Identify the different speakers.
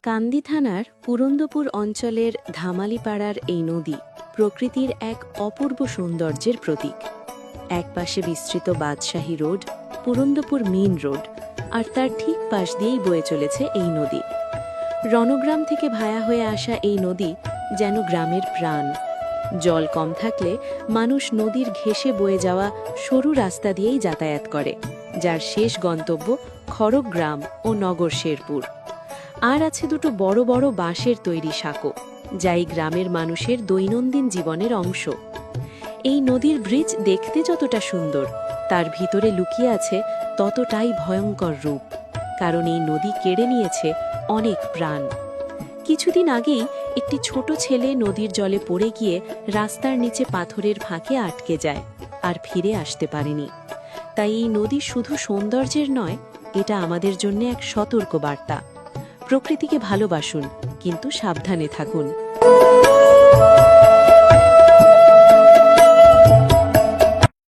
Speaker 1: কান্দি থানার পুরন্দপুর অঞ্চলের ধামালিপাড়ার এই নদী প্রকৃতির এক অপূর্ব সৌন্দর্যের প্রতীক। একপাশে বিস্তৃত বাদশাহী রোড, পুরন্দপুর মেইন রোড, আর তার ঠিক পাশ দিয়েই বয়ে চলেছে এই নদী। রণগ্রাম থেকে ভায়া হয়ে আসা এই নদী যেন গ্রামের প্রাণ। জল কম থাকলে মানুষ নদীর ঘেঁষে বয়ে যাওয়া সরু রাস্তা দিয়েই যাতায়াত করে, যার শেষ গন্তব্য খড়গ্রাম ও নগর শেরপুর। আর আছে দুটো বড় বড় বাঁশের তৈরি সাঁকো, যা এই গ্রামের মানুষের দৈনন্দিন জীবনের অংশ। এই নদীর ব্রিজ দেখতে যতটা সুন্দর, তার ভিতরে লুকিয়ে আছে ততটাই ভয়ঙ্কর রূপ, কারণ এই নদী কেড়ে নিয়েছে অনেক প্রাণ। কিছুদিন আগেই একটি ছোট ছেলে নদীর জলে পড়ে গিয়ে রাস্তার নিচে পাথরের ফাঁকে আটকে যায়, আর ফিরে আসতে পারেনি। তাই এই নদী শুধু সৌন্দর্যের নয়, এটা আমাদের জন্য এক সতর্ক বার্তা। প্রকৃতিকে ভালোবাসুন, কিন্তু সাবধানে থাকুন।